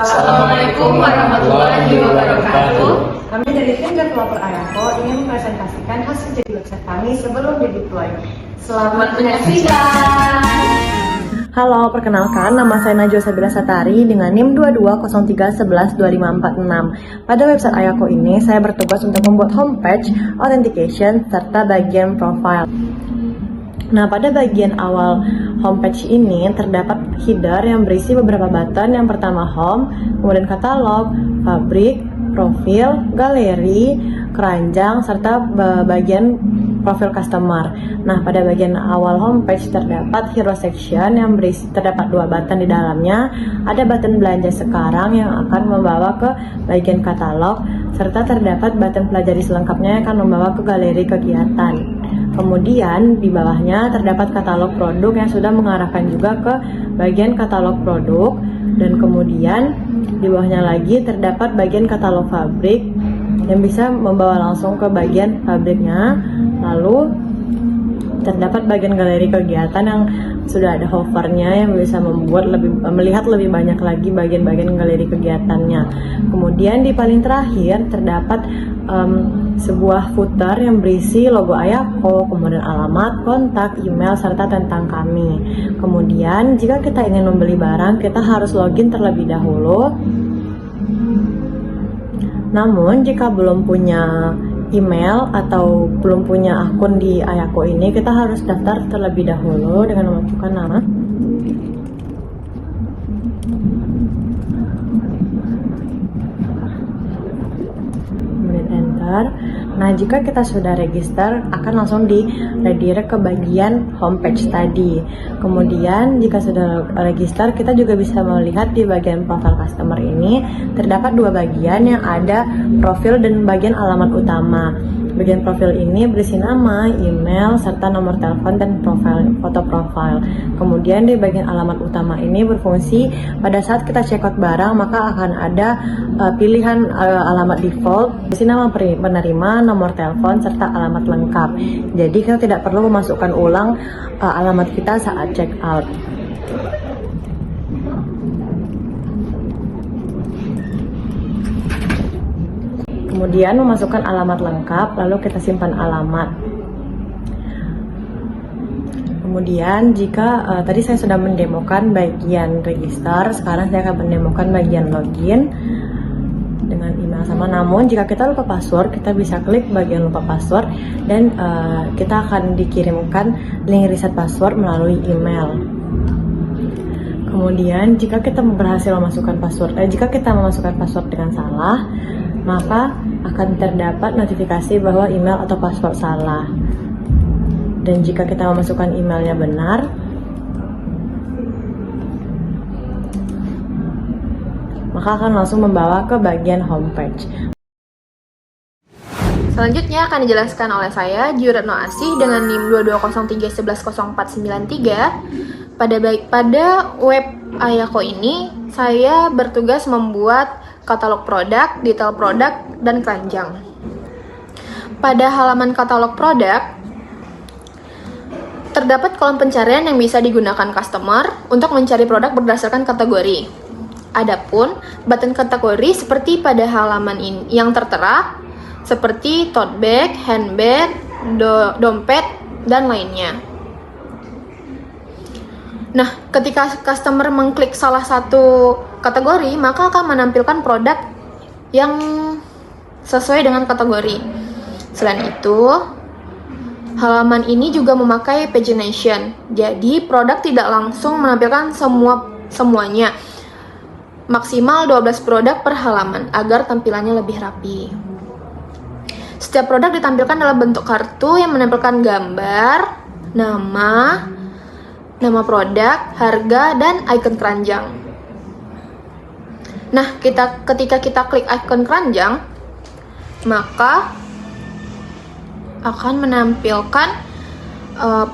Assalamualaikum warahmatullahi wabarakatuh. Kami dari tim Developer Ayako ingin mempresentasikan hasil jadi website kami sebelum dideploy. Selamat menyaksikan. Halo, perkenalkan nama saya Najwa Sabila Satari dengan NIM 2203112546. Pada website Ayako ini, saya bertugas untuk membuat homepage, authentication, serta bagian profile. Nah, pada bagian awal homepage ini terdapat header yang berisi beberapa button. Yang pertama home, kemudian katalog, fabrik, profil, galeri, keranjang, serta bagian profil customer. Nah, pada bagian awal homepage terdapat hero section yang berisi terdapat dua button di dalamnya. Ada button belanja sekarang yang akan membawa ke bagian katalog, serta terdapat button pelajari selengkapnya yang akan membawa ke galeri kegiatan. Kemudian di bawahnya terdapat katalog produk yang sudah mengarahkan juga ke bagian katalog produk, dan kemudian di bawahnya lagi terdapat bagian katalog fabrik yang bisa membawa langsung ke bagian pabriknya. Lalu terdapat bagian galeri kegiatan yang sudah ada hovernya yang bisa melihat lebih banyak lagi bagian-bagian galeri kegiatannya. Kemudian di paling terakhir terdapat sebuah footer yang berisi logo Ayako, kemudian alamat, kontak, email, serta tentang kami. Kemudian jika kita ingin membeli barang, kita harus login terlebih dahulu. Namun jika belum punya email atau belum punya akun di Ayako ini, kita harus daftar terlebih dahulu dengan memasukkan nama, kemudian enter. Nah, jika kita sudah register, akan langsung di redirect ke bagian homepage tadi. Kemudian jika sudah register, kita juga bisa melihat di bagian profile customer ini terdapat dua bagian yang ada profil dan bagian alamat utama. Bagian profil ini berisi nama, email, serta nomor telepon dan foto profile. Kemudian di bagian alamat utama ini berfungsi pada saat kita check out barang, maka akan ada pilihan alamat default, berisi nama penerima, nomor telepon, serta alamat lengkap. Jadi kita tidak perlu memasukkan ulang alamat kita saat check out. Kemudian memasukkan alamat lengkap, lalu kita simpan alamat. Kemudian jika tadi saya sudah mendemokan bagian register, sekarang saya akan mendemokan bagian login dengan email sama. Namun jika kita lupa password, kita bisa klik bagian lupa password dan kita akan dikirimkan link reset password melalui email. Kemudian jika kita berhasil memasukkan jika kita memasukkan password dengan salah, maka akan terdapat notifikasi bahwa email atau password salah. Dan jika kita memasukkan emailnya benar, maka akan langsung membawa ke bagian homepage. Selanjutnya akan dijelaskan oleh saya, Juretno Asih dengan NIM 2203110493. Pada web Ayako ini, saya bertugas membuat katalog produk, detail produk, dan keranjang. Pada halaman katalog produk, terdapat kolom pencarian yang bisa digunakan customer untuk mencari produk berdasarkan kategori. Adapun button kategori seperti pada halaman ini yang tertera, seperti tote bag, handbag, dompet, dan lainnya. Nah, ketika customer mengklik salah satu kategori, maka akan menampilkan produk yang sesuai dengan kategori. Selain itu, halaman ini juga memakai pagination. Jadi, produk tidak langsung menampilkan semuanya. Maksimal 12 produk per halaman agar tampilannya lebih rapi. Setiap produk ditampilkan dalam bentuk kartu yang menampilkan gambar, nama produk, harga, dan icon keranjang. Nah, ketika kita klik icon keranjang, maka akan menampilkan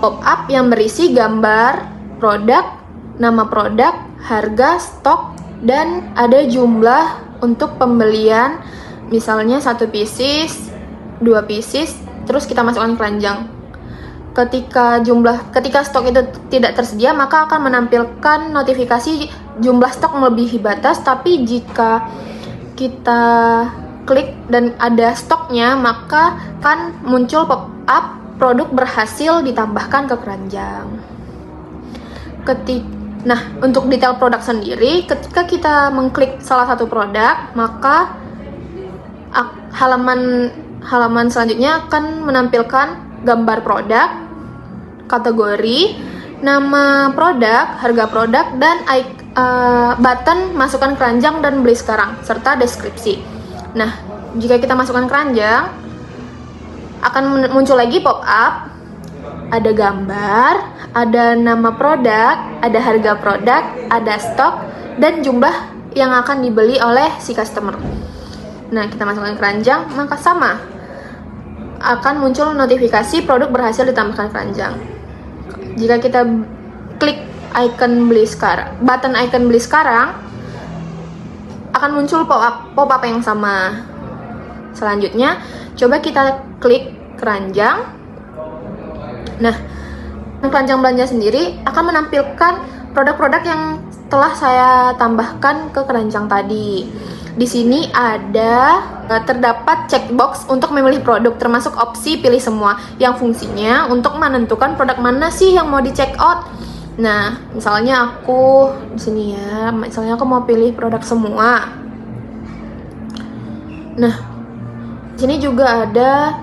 pop-up yang berisi gambar produk, nama produk, harga, stok, dan ada jumlah untuk pembelian, misalnya 1 pieces, 2 pieces, terus kita masukkan keranjang. ketika stok itu tidak tersedia, maka akan menampilkan notifikasi jumlah stok melebihi batas. Tapi jika kita klik dan ada stoknya, maka kan muncul pop-up produk berhasil ditambahkan ke keranjang. Nah, untuk detail produk sendiri, ketika kita mengklik salah satu produk, maka halaman selanjutnya akan menampilkan gambar produk, kategori, nama produk, harga produk, dan button masukkan keranjang dan beli sekarang, serta deskripsi. Nah, jika kita masukkan keranjang, akan muncul lagi pop-up, ada gambar, ada nama produk, ada harga produk, ada stok, dan jumlah yang akan dibeli oleh si customer. Nah, kita masukkan keranjang, maka sama, akan muncul notifikasi produk berhasil ditambahkan keranjang. Jika kita klik button icon beli sekarang, akan muncul pop-up yang sama. Selanjutnya, coba kita klik keranjang. Nah, keranjang belanja sendiri akan menampilkan produk-produk yang telah saya tambahkan ke keranjang tadi. Di sini terdapat checkbox untuk memilih produk, termasuk opsi pilih semua, yang fungsinya untuk menentukan produk mana sih yang mau di check out. Nah, misalnya aku di sini ya, misalnya aku mau pilih produk semua. Nah, di sini juga ada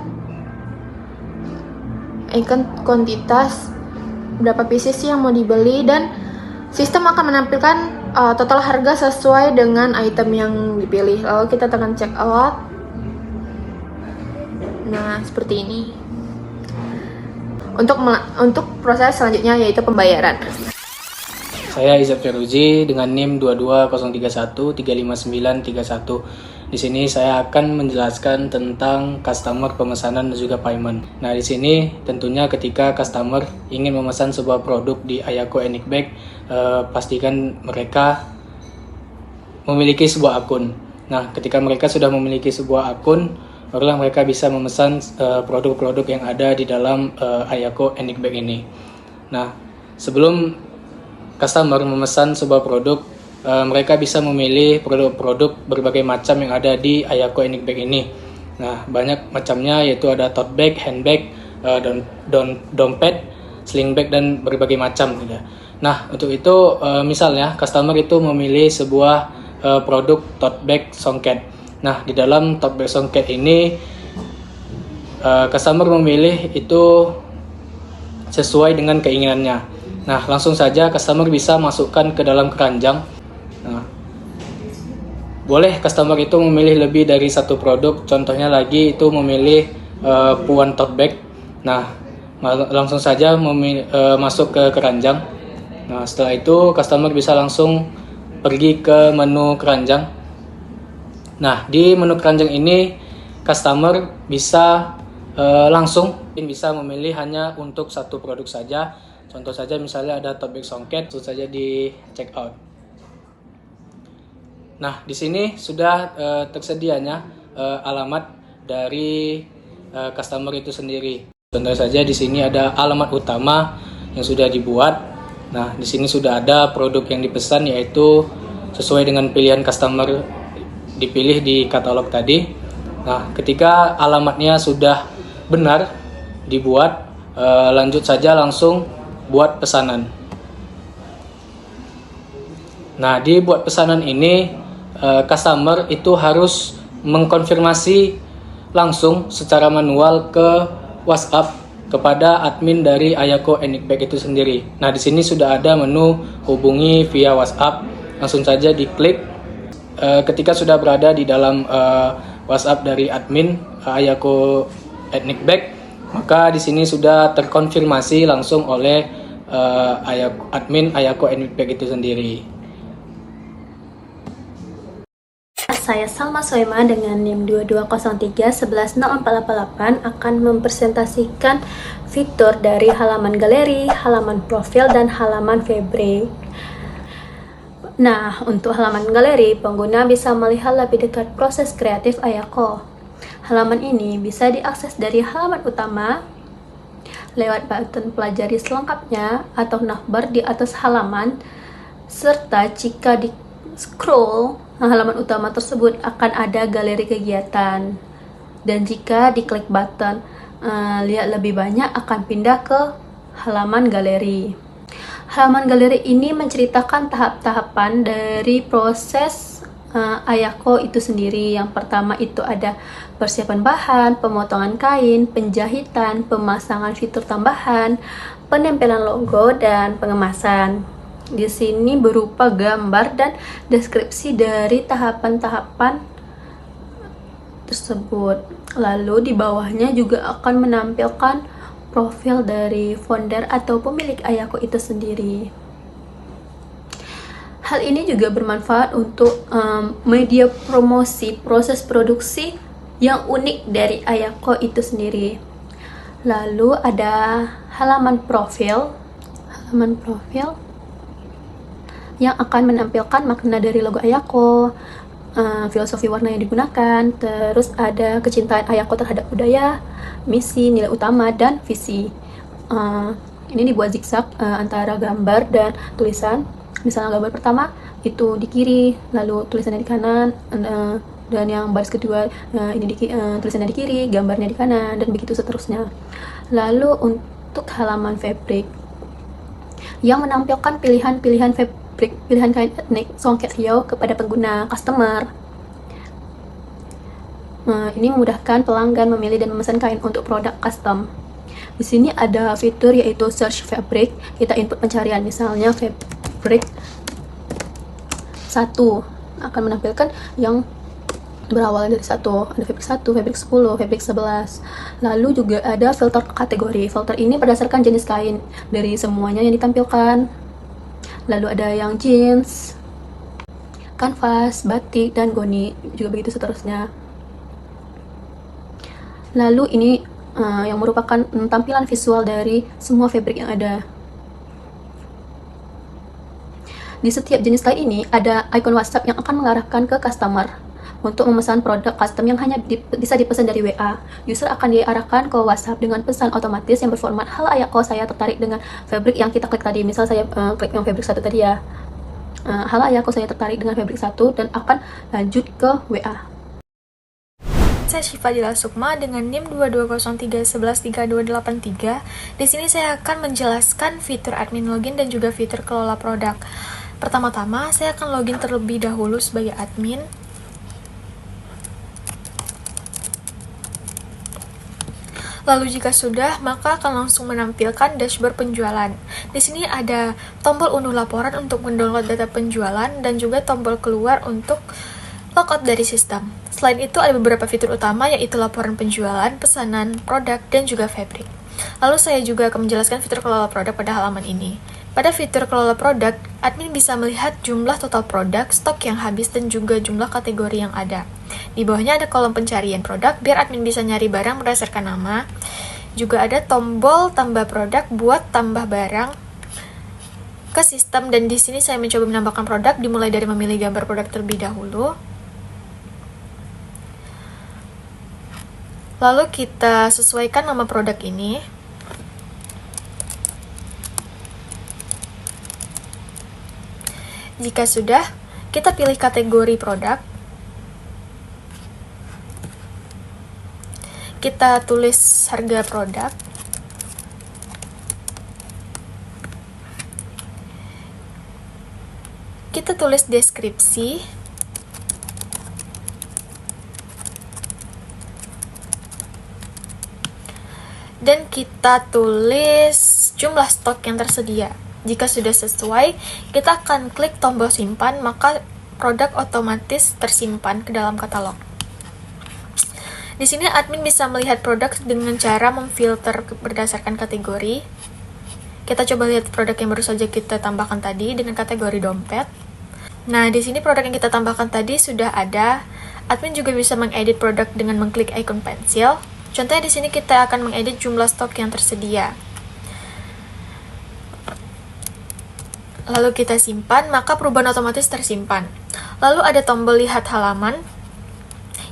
icon kuantitas, berapa pieces sih yang mau dibeli, dan sistem akan menampilkan total harga sesuai dengan item yang dipilih. Lalu kita tekan check out. Nah, seperti ini. Untuk proses selanjutnya yaitu pembayaran. Saya Izat Feruzi dengan NIM 22031359931. Di sini saya akan menjelaskan tentang customer pemesanan dan juga payment. Nah, di sini tentunya ketika customer ingin memesan sebuah produk di Ayako Enic Bag, pastikan mereka memiliki sebuah akun. Nah, ketika mereka sudah memiliki sebuah akun, barulah mereka bisa memesan produk-produk yang ada di dalam Ayako Enic Bag ini. Nah, sebelum customer memesan sebuah produk, mereka bisa memilih produk-produk berbagai macam yang ada di Ayako Enic Bag ini. Nah, banyak macamnya, yaitu ada tote bag, handbag, dompet, sling bag, dan berbagai macam. Nah, untuk itu misalnya customer itu memilih sebuah produk tote bag songket. Nah, di dalam tote bag songket ini customer memilih itu sesuai dengan keinginannya. Nah, langsung saja customer bisa masukkan ke dalam keranjang. Nah, boleh customer itu memilih lebih dari satu produk. Contohnya lagi itu memilih puan tote bag. Nah, langsung saja masuk ke keranjang. Nah, setelah itu customer bisa langsung pergi ke menu keranjang. Nah, di menu keranjang ini customer bisa langsung bisa memilih hanya untuk satu produk saja. Contoh saja misalnya ada tote bag songket, langsung saja di check out. Nah, di sini sudah tersedianya alamat dari customer itu sendiri. Contoh saja di sini ada alamat utama yang sudah dibuat. Nah, di sini sudah ada produk yang dipesan, yaitu sesuai dengan pilihan customer dipilih di katalog tadi. Nah, ketika alamatnya sudah benar dibuat, lanjut saja langsung buat pesanan. Nah, di buat pesanan ini customer itu harus mengkonfirmasi langsung secara manual ke WhatsApp kepada admin dari Ayako Enic Bag itu sendiri. Nah, di sini sudah ada menu hubungi via WhatsApp. Langsung saja diklik. Ketika sudah berada di dalam WhatsApp dari admin Ayako Enic Bag, maka di sini sudah terkonfirmasi langsung oleh admin Ayako Enic Bag itu sendiri. Saya Salma Soema dengan NIM 2203110488 akan mempresentasikan fitur dari halaman galeri, halaman profil, dan halaman fabric. Nah, untuk halaman galeri, pengguna bisa melihat lebih dekat proses kreatif Ayako. Halaman ini bisa diakses dari halaman utama, lewat button pelajari selengkapnya atau navbar di atas halaman, serta jika di scroll halaman utama tersebut akan ada galeri kegiatan. Dan jika diklik button lihat lebih banyak akan pindah ke halaman galeri. Halaman galeri ini menceritakan tahap-tahapan dari proses Ayako itu sendiri. Yang pertama itu ada persiapan bahan, pemotongan kain, penjahitan, pemasangan fitur tambahan, penempelan logo, dan pengemasan. Di sini berupa gambar dan deskripsi dari tahapan-tahapan tersebut. Lalu di bawahnya juga akan menampilkan profil dari founder atau pemilik Ayako itu sendiri. Hal ini juga bermanfaat untuk media promosi proses produksi yang unik dari Ayako itu sendiri. Lalu ada halaman profil yang akan menampilkan makna dari logo Ayako, filosofi warna yang digunakan, terus ada kecintaan Ayako terhadap budaya, misi, nilai utama, dan visi. Ini dibuat zigzag antara gambar dan tulisan. Misalnya gambar pertama itu di kiri, lalu tulisannya di kanan, dan yang baris kedua tulisannya di kiri, gambarnya di kanan, dan begitu seterusnya. Lalu untuk halaman fabric yang menampilkan pilihan-pilihan fabric, pilihan kain etnik songket hiau kepada pengguna customer. Ini memudahkan pelanggan memilih dan memesan kain untuk produk custom. Di sini ada fitur yaitu search fabric. Kita input pencarian, misalnya fabric 1 akan menampilkan yang berawal dari 1. Ada fabric 1, fabric 10, fabric 11. Lalu juga ada filter kategori. Filter ini berdasarkan jenis kain dari semuanya yang ditampilkan. Lalu ada yang jeans, kanvas, batik, dan goni, juga begitu seterusnya. Lalu ini yang merupakan tampilan visual dari semua fabric yang ada. Di setiap jenis kain ini ada icon WhatsApp yang akan mengarahkan ke customer untuk memesan produk custom yang hanya bisa dipesan dari WA. User akan diarahkan ke WhatsApp dengan pesan otomatis yang berformat, "Halo Ayako, saya tertarik dengan fabric yang kita klik tadi." Misal saya klik yang fabric 1 tadi ya. "Halo Ayako, saya tertarik dengan fabric 1," dan akan lanjut ke WA. Saya Syifadila Sukma dengan NIM 22031132283. Di sini saya akan menjelaskan fitur admin login dan juga fitur kelola produk. Pertama-tama, saya akan login terlebih dahulu sebagai admin. Lalu jika sudah, maka akan langsung menampilkan dashboard penjualan. Di sini ada tombol unduh laporan untuk mendownload data penjualan dan juga tombol keluar untuk logout dari sistem. Selain itu ada beberapa fitur utama yaitu laporan penjualan, pesanan, produk, dan juga fabric. Lalu saya juga akan menjelaskan fitur kelola produk pada halaman ini. Pada fitur kelola produk, admin bisa melihat jumlah total produk, stok yang habis, dan juga jumlah kategori yang ada. Di bawahnya ada kolom pencarian produk, biar admin bisa nyari barang berdasarkan nama. Juga ada tombol tambah produk buat tambah barang ke sistem, dan di sini saya mencoba menambahkan produk dimulai dari memilih gambar produk terlebih dahulu. Lalu kita sesuaikan nama produk ini. Jika sudah, kita pilih kategori produk. Kita tulis harga produk. Kita tulis deskripsi. Dan kita tulis jumlah stok yang tersedia. Jika sudah sesuai, kita akan klik tombol simpan, maka produk otomatis tersimpan ke dalam katalog. Di sini admin bisa melihat produk dengan cara memfilter berdasarkan kategori. Kita coba lihat produk yang baru saja kita tambahkan tadi dengan kategori dompet. Nah, di sini produk yang kita tambahkan tadi sudah ada. Admin juga bisa mengedit produk dengan mengklik icon pensil. Contohnya di sini kita akan mengedit jumlah stok yang tersedia. Lalu kita simpan, maka perubahan otomatis tersimpan. Lalu ada tombol lihat halaman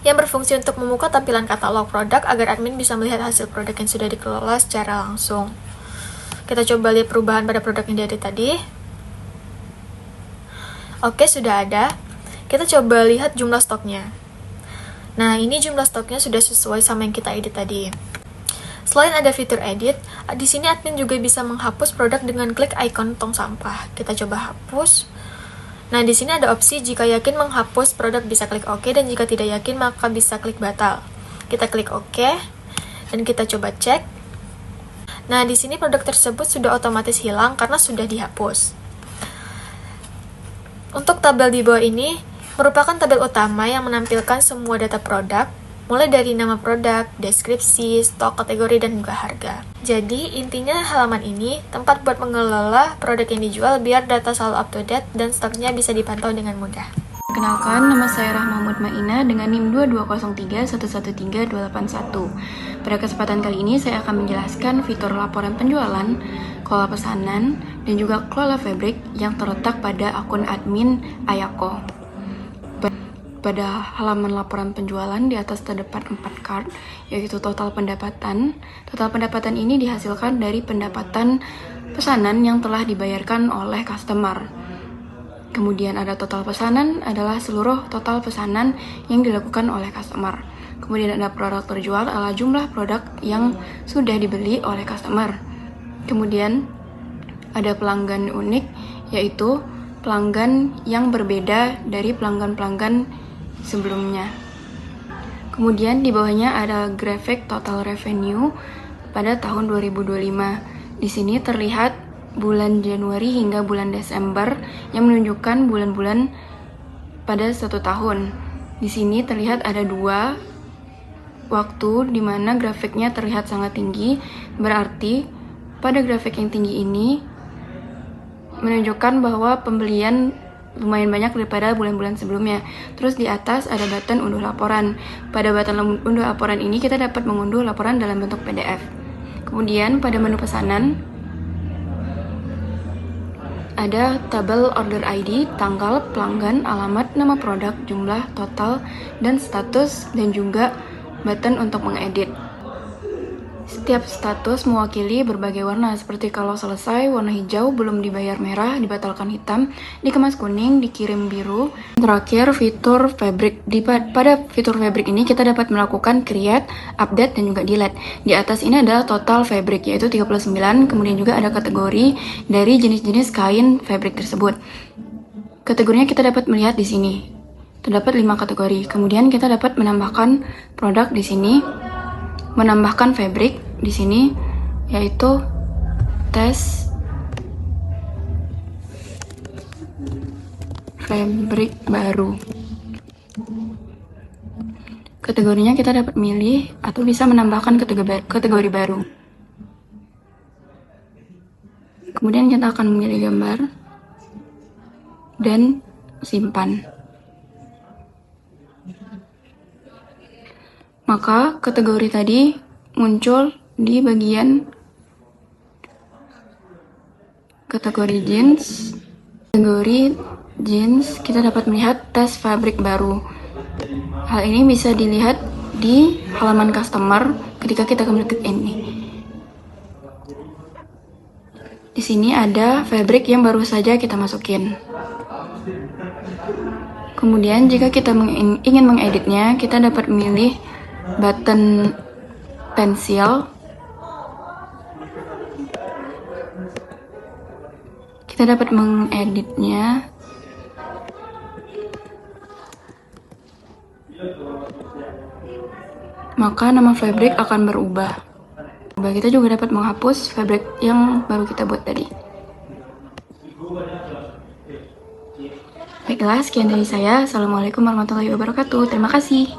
yang berfungsi untuk membuka tampilan katalog produk agar admin bisa melihat hasil produk yang sudah dikelola secara langsung. Kita coba lihat perubahan pada produk yang diedit tadi. Oke, sudah ada. Kita coba lihat jumlah stoknya. Nah, ini jumlah stoknya sudah sesuai sama yang kita edit tadi. Selain ada fitur edit, di sini admin juga bisa menghapus produk dengan klik ikon tong sampah. Kita coba hapus. Nah, di sini ada opsi jika yakin menghapus produk bisa klik OK, dan jika tidak yakin maka bisa klik batal. Kita klik OK dan kita coba cek. Nah, di sini produk tersebut sudah otomatis hilang karena sudah dihapus. Untuk tabel di bawah ini merupakan tabel utama yang menampilkan semua data produk, mulai dari nama produk, deskripsi, stok, kategori, dan juga harga. Jadi, intinya halaman ini tempat buat mengelola produk yang dijual biar data selalu up to date dan stoknya bisa dipantau dengan mudah. Perkenalkan, nama saya Rahma Mutmainah dengan NIM 2203281. Pada kesempatan kali ini saya akan menjelaskan fitur laporan penjualan, kelola pesanan, dan juga kelola fabric yang terletak pada akun admin Ayako. Pada halaman laporan penjualan di atas terdapat 4 card, yaitu total pendapatan. Total pendapatan ini dihasilkan dari pendapatan pesanan yang telah dibayarkan oleh customer. Kemudian ada total pesanan adalah seluruh total pesanan yang dilakukan oleh customer. Kemudian ada produk terjual adalah jumlah produk yang sudah dibeli oleh customer. Kemudian ada pelanggan unik, yaitu pelanggan yang berbeda dari pelanggan-pelanggan sebelumnya. Kemudian di bawahnya ada grafik total revenue pada tahun 2025. Di sini terlihat bulan Januari hingga bulan Desember yang menunjukkan bulan-bulan pada satu tahun. Di sini terlihat ada 2 waktu di mana grafiknya terlihat sangat tinggi, berarti pada grafik yang tinggi ini menunjukkan bahwa pembelian lumayan banyak daripada bulan-bulan sebelumnya. Terus di atas ada button unduh laporan. Pada button unduh laporan ini kita dapat mengunduh laporan dalam bentuk PDF. Kemudian pada menu pesanan ada tabel order ID, tanggal, pelanggan, alamat, nama produk, jumlah, total, dan status, dan juga button untuk mengedit. Setiap status mewakili berbagai warna, seperti kalau selesai, warna hijau, belum dibayar merah, dibatalkan hitam, dikemas kuning, dikirim biru. Terakhir, fitur fabric. Pada fitur fabric ini kita dapat melakukan create, update, dan juga delete. Di atas ini adalah total fabric, yaitu 39, kemudian juga ada kategori dari jenis-jenis kain fabric tersebut. Kategorinya kita dapat melihat di sini. Terdapat 5 kategori. Kemudian kita dapat menambahkan produk di sini. Menambahkan fabric di sini, yaitu tes fabric baru. Kategorinya kita dapat milih atau bisa menambahkan kategori baru. Kemudian kita akan memilih gambar dan simpan. Maka kategori tadi muncul di bagian kategori jeans. Kategori jeans kita dapat melihat tes fabric baru. Hal ini bisa dilihat di halaman customer ketika kita klik ini. Di sini ada fabric yang baru saja kita masukin. Kemudian jika kita ingin mengeditnya, kita dapat memilih button pensil. Kita dapat mengeditnya. Maka nama fabric akan berubah. Kita juga dapat menghapus fabric yang baru kita buat tadi. Baiklah, sekian dari saya. Assalamualaikum warahmatullahi wabarakatuh. Terima kasih.